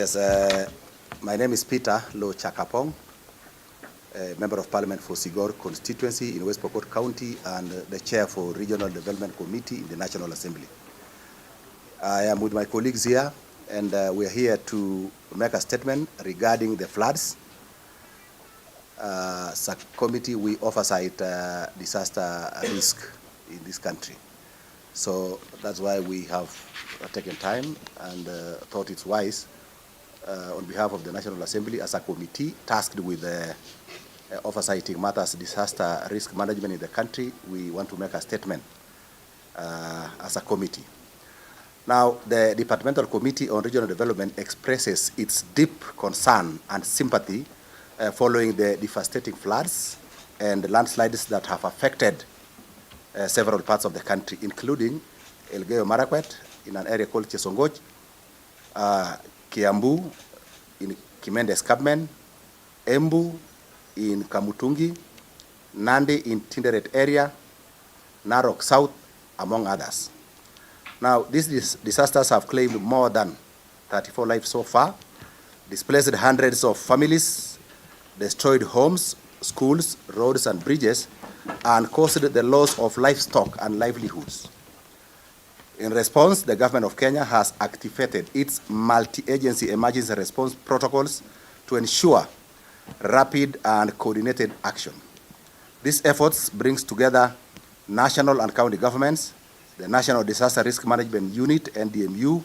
Yes, my name is Peter 𝗏𝗏𝗀, Member of Parliament for 𝐷𝐀𝐈� constituency in West Pokot County and the Chair for Regional Development Committee in the National Assembly. I am with my colleagues here, and we are here to make a statement regarding the floods. As a committee, we oversight disaster risk in this country. So that's why we have taken time and thought it's wise on behalf of the National Assembly as a committee tasked with oversighting matters disaster risk management in the country. We want to make a statement as a committee. Now, the Departmental Committee on Regional Development expresses its deep concern and sympathy following the devastating floods and landslides that have affected several parts of the country, including �𝐕𝐄𝐃𝐒 in an area called 𝐷𝐀𝐋𝐀𝐑𝐌, Kiambu in 𝐂𝐒𝐷𝐃𝐒, Embu in Kamutungi, Nandi in 𝗘𝗟𝗚𝗟 area, Narok South, among others. Now, these disasters have claimed more than 34 lives so far, displaced hundreds of families, destroyed homes, schools, roads, and bridges, and caused the loss of livestock and livelihoods. In response, the government of Kenya has activated its multi-agency emergency response protocols to ensure rapid and coordinated action. These efforts brings together national and county governments, the National Disaster Risk Management Unit, NDMU,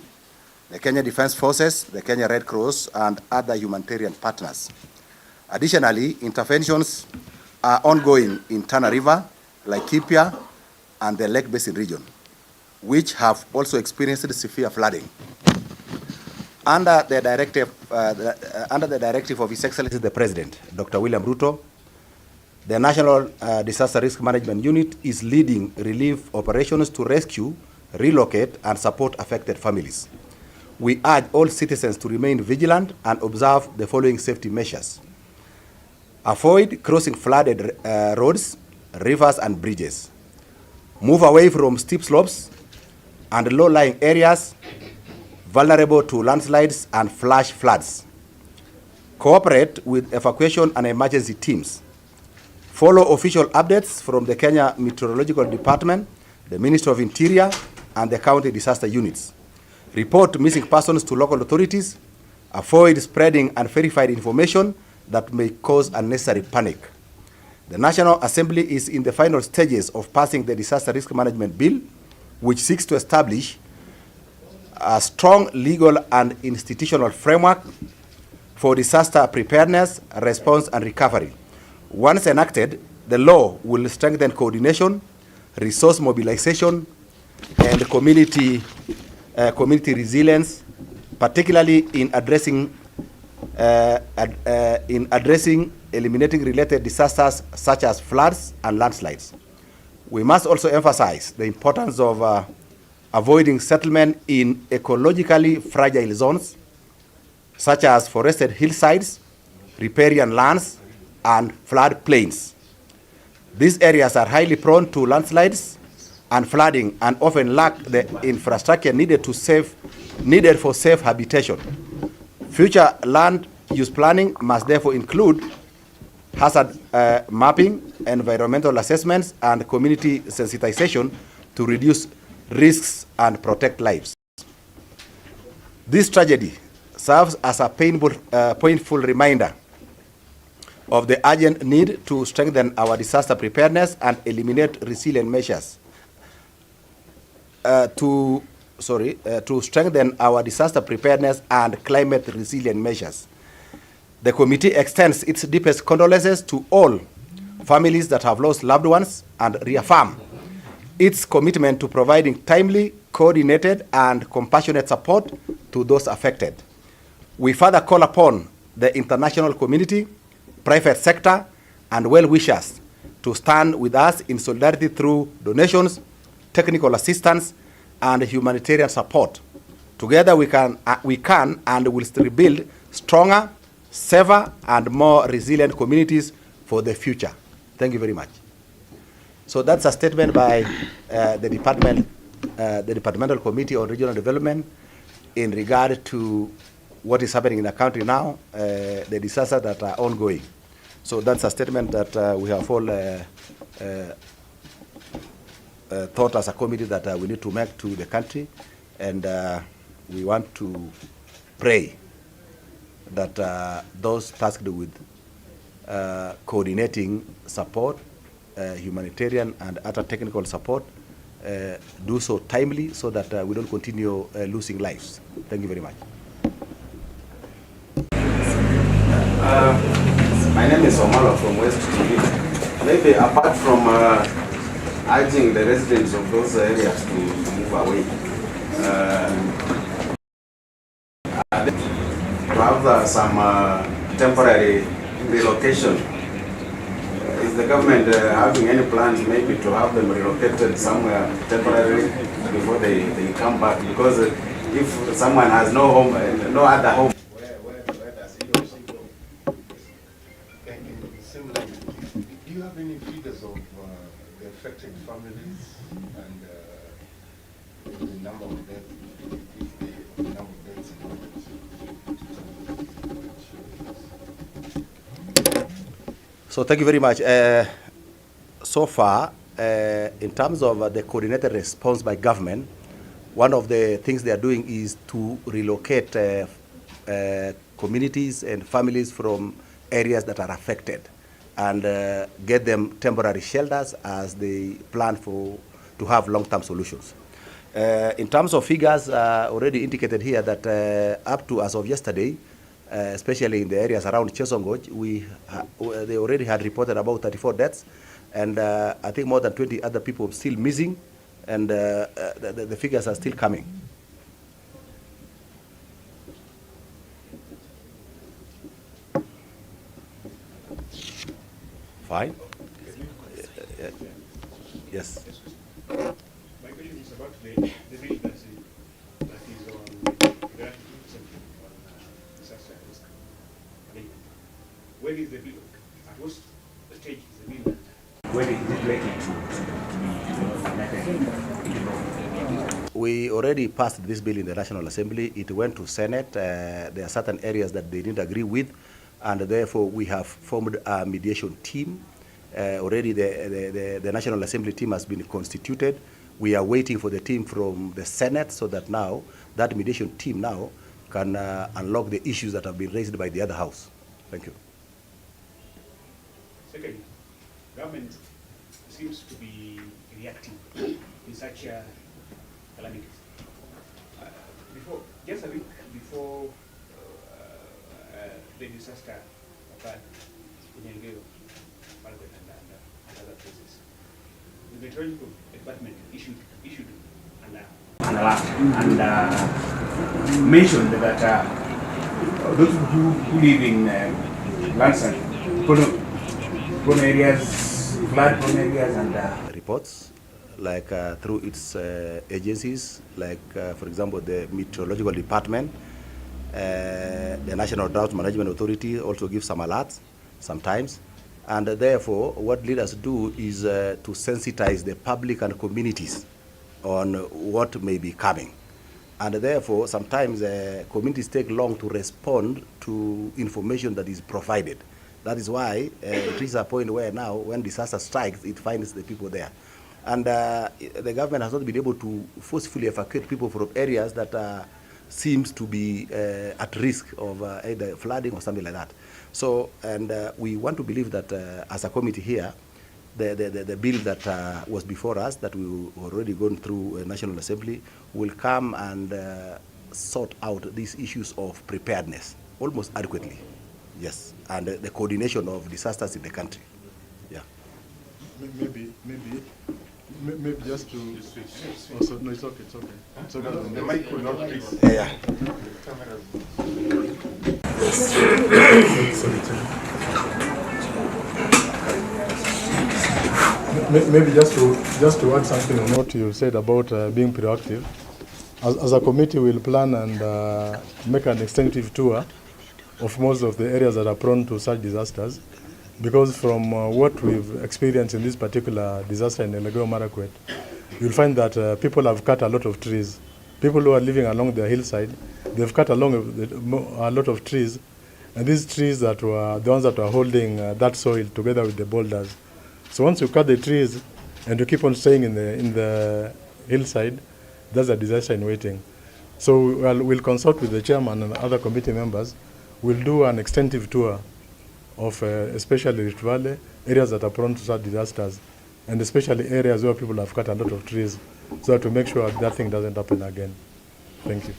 the Kenya Defense Forces, the Kenya Red Cross, and other humanitarian partners. Additionally, interventions are ongoing in Tana River, Laikipia, and the Lake Basin region, which have also experienced severe flooding. Under the directive of His Excellency the President, Dr. William Ruto, the National Disaster Risk Management Unit is leading relief operations to rescue, relocate, and support affected families. We urge all citizens to remain vigilant and observe the following safety measures. Avoid crossing flooded roads, rivers, and bridges. Move away from steep slopes and low-lying areas vulnerable to landslides and flash floods. Cooperate with evacuation and emergency teams. Follow official updates from the Kenya Meteorological Department, the Ministry of Interior, and the county disaster units. Report missing persons to local authorities. Avoid spreading unverified information that may cause unnecessary panic. The National Assembly is in the final stages of passing the Disaster Risk Management Bill, which seeks to establish a strong legal and institutional framework for disaster preparedness, response, and recovery. Once enacted, the law will strengthen coordination, resource mobilization, and community resilience, particularly in addressing eliminating related disasters such as floods and landslides. We must also emphasize the importance of avoiding settlement in ecologically fragile zones such as forested hillsides, riparian lands, and flood plains. These areas are highly prone to landslides and flooding and often lack the infrastructure needed for safe habitation. Future land use planning must therefore include hazard mapping, environmental assessments, and community sensitization to reduce risks and protect lives. This tragedy serves as a painful reminder of the urgent need to strengthen our disaster preparedness and eliminate resilient measures. To strengthen our disaster preparedness and climate resilient measures. The committee extends its deepest condolences to all families that have lost loved ones and reaffirm its commitment to providing timely, coordinated, and compassionate support to those affected. We further call upon the international community, private sector, and well-wishers to stand with us in solidarity through donations, technical assistance, and humanitarian support. Together we can and will rebuild stronger, safer, and more resilient communities for the future. Thank you very much. So that's a statement by the Departmental Committee on Regional Development in regard to what is happening in the country now, the disasters that are ongoing. So that's a statement that we have all thought as a committee that we need to make to the country, and we want to pray that those tasked with coordinating support, humanitarian and other technical support, do so timely so that we don't continue losing lives. Thank you very much. My name is Omalo from West TV. Maybe apart from urging the residents of those areas to move away, to have some temporary relocation. Is the government having any plans maybe to have them relocated somewhere temporarily before they come back? Because if someone has no home, no other home, where does he or she go? Do you have any figures of the affected families and the number of deaths, if the number of deaths So thank you very much. So far, in terms of the coordinated response by government, one of the things they are doing is to relocate communities and families from areas that are affected and get them temporary shelters as they plan to have long-term solutions. In terms of figures, already indicated here that up to as of yesterday, especially in the areas around 𝐀𝐋𝐿, they already had reported about 34 deaths, and I think more than 20 other people still missing, and the figures are still coming. Fine. Yes. My question is about the bill that is on disaster risk management. Where is the bill? At what stage is the bill? When is it likely to be? We already passed this bill in the National Assembly. It went to Senate. There are certain areas that they didn't agree with, and therefore we have formed a mediation team. Already the National Assembly team has been constituted. We are waiting for the team from the Senate so that now that mediation team now can unlock the issues that have been raised by the other house. Thank you. Second, government seems to be reacting in such calamities. Just a week before the disaster occurred in 𝐷𝐀𝐈𝐒𝐄, and other places, the Meteorological Department issued an alert and mentioned that those who live in landslides, prone areas, flood-prone areas, and reports like through its agencies, like for example the Meteorological Department, the National Drought Management Authority also gives some alerts sometimes, and therefore what leaders do is to sensitize the public and communities on what may be coming, and therefore sometimes communities take long to respond to information that is provided. That is why it reaches a point where now when disaster strikes, it finds the people there. And the government has not been able to forcefully evacuate people from areas that seems to be at risk of either flooding or something like that. So, and we want to believe that as a committee here, the bill that was before us, that we already gone through National Assembly, will come and sort out these issues of preparedness almost adequately. Yes, and the coordination of disasters in the country. Yeah. Maybe just to also, no, it's okay, it's okay. It's okay. The mic will not please. Yeah. Maybe just to add something on what you said about being proactive. As a committee, we'll plan and make an extensive tour of most of the areas that are prone to such disasters, because from what we've experienced in this particular disaster in 𝐷𝐀𝐈𝐒𝐄, you'll find that people have cut a lot of trees, people who are living along the hillside, they've cut along a lot of trees, and these trees that were the ones that were holding that soil together with the boulders. So once you cut the trees and you keep on staying in the hillside, that's a disaster in waiting. So we'll consult with the chairman and other committee members. We'll do an extensive tour of especially Rift Valley, areas that are prone to such disasters, and especially areas where people have cut a lot of trees, so that to make sure that thing doesn't happen again. Thank you.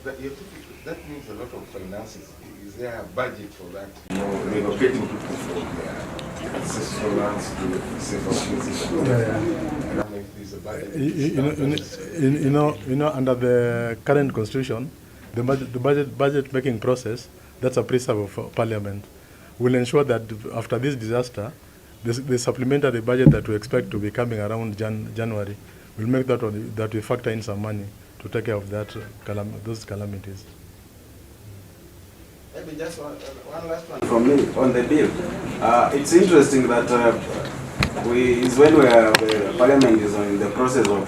That means a lot of finances. Is there a budget for that? Relocating people from their ancestral lands to safer places. I don't know if there's a budget. You know, under the current constitution, the budget making process, that's a preserve of Parliament, will ensure that after this disaster, the supplementary budget that we expect to be coming around January will make that we factor in some money to take care of those calamities. Maybe just one last one from me on the bill. It's interesting that the Parliament is in the process of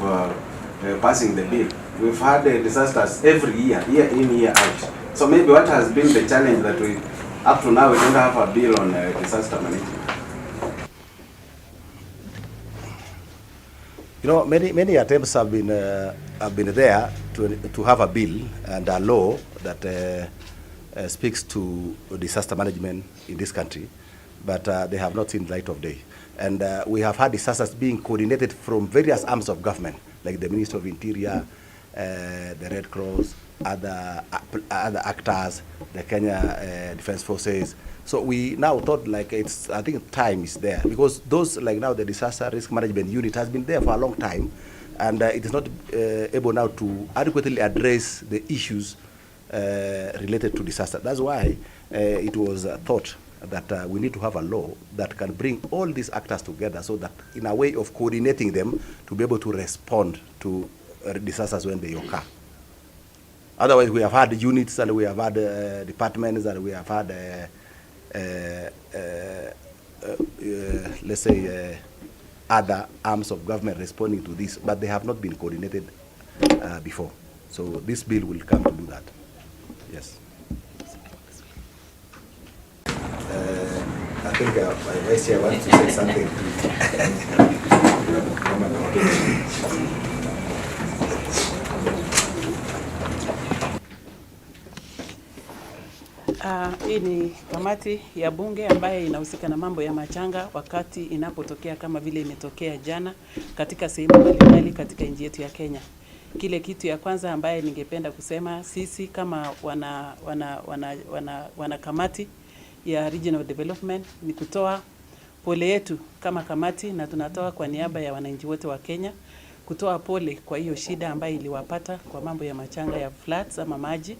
passing the bill. We've had disasters every year in, year out. So maybe what has been the challenge that up to now we don't have a bill on disaster management? You know, many attempts have been there to have a bill and a law that speaks to disaster management in this country, but they have not seen the light of day. And we have had disasters being coordinated from various arms of government, like the Ministry of Interior, the Red Cross, other actors, the Kenya Defense Forces. So we now thought like I think time is there, because those like now the disaster risk management unit has been there for a long time, and it is not able now to adequately address the issues related to disaster. That's why it was thought that we need to have a law that can bring all these actors together, so that in a way of coordinating them to be able to respond to disasters when they occur. Otherwise, we have had units and we have had departments and we have had, let's say, other arms of government responding to this, but they have not been coordinated before. So this bill will come to do that. Yes. I think my vice chair wants to say something. Hii ni kamati ya bunge ambayo inahusika na mambo ya machanga wakati inapotokea kama vile imetokea jana katika sehemu mbalimbali katika nchi yetu ya Kenya. Kile kitu ya kwanza ambaye ningependa kusema, sisi kama wana kamati ya regional development ni kutoa pole yetu kama kamati, na tunatoa kwa niaba ya wananchi wote wa Kenya kutoa pole kwa hiyo shida ambayo iliwapata kwa mambo ya machanga ya floods ama maji.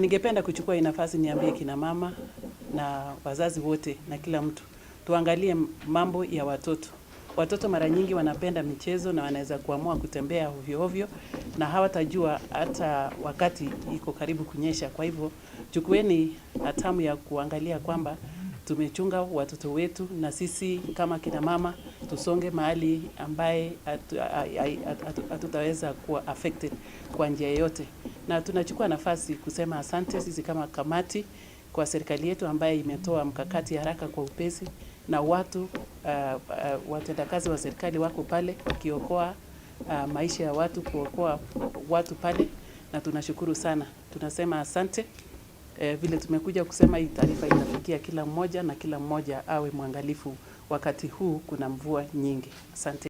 Ningependa kuchukua nafasi niambie kina mama na wazazi wote na kila mtu, tuangalie mambo ya watoto. Watoto mara nyingi wanapenda michezo na wanaweza kuamua kutembea ovyo ovyo na hawatajua hata wakati iko karibu kunyesha. Kwa hivyo chukueni hatamu ya kuangalia kwamba tumechunga watoto wetu, na sisi kama kina mama tusonge mahali ambaye hatutaweza kuwa affected kwa njia yoyote. Na tunachukua nafasi kusema asante sisi kama kamati kwa serikali yetu ambaye imetoa mkakati haraka kwa upesi, na watendakazi wa serikali wako pale wakiokoa maisha ya watu, kuokoa watu pale, na tunashukuru sana. Tunasema asante. Vile tumekuja kusema hii taarifa itafikia kila mmoja, na kila mmoja awe mwangalifu wakati huu kuna mvua nyingi. Asante.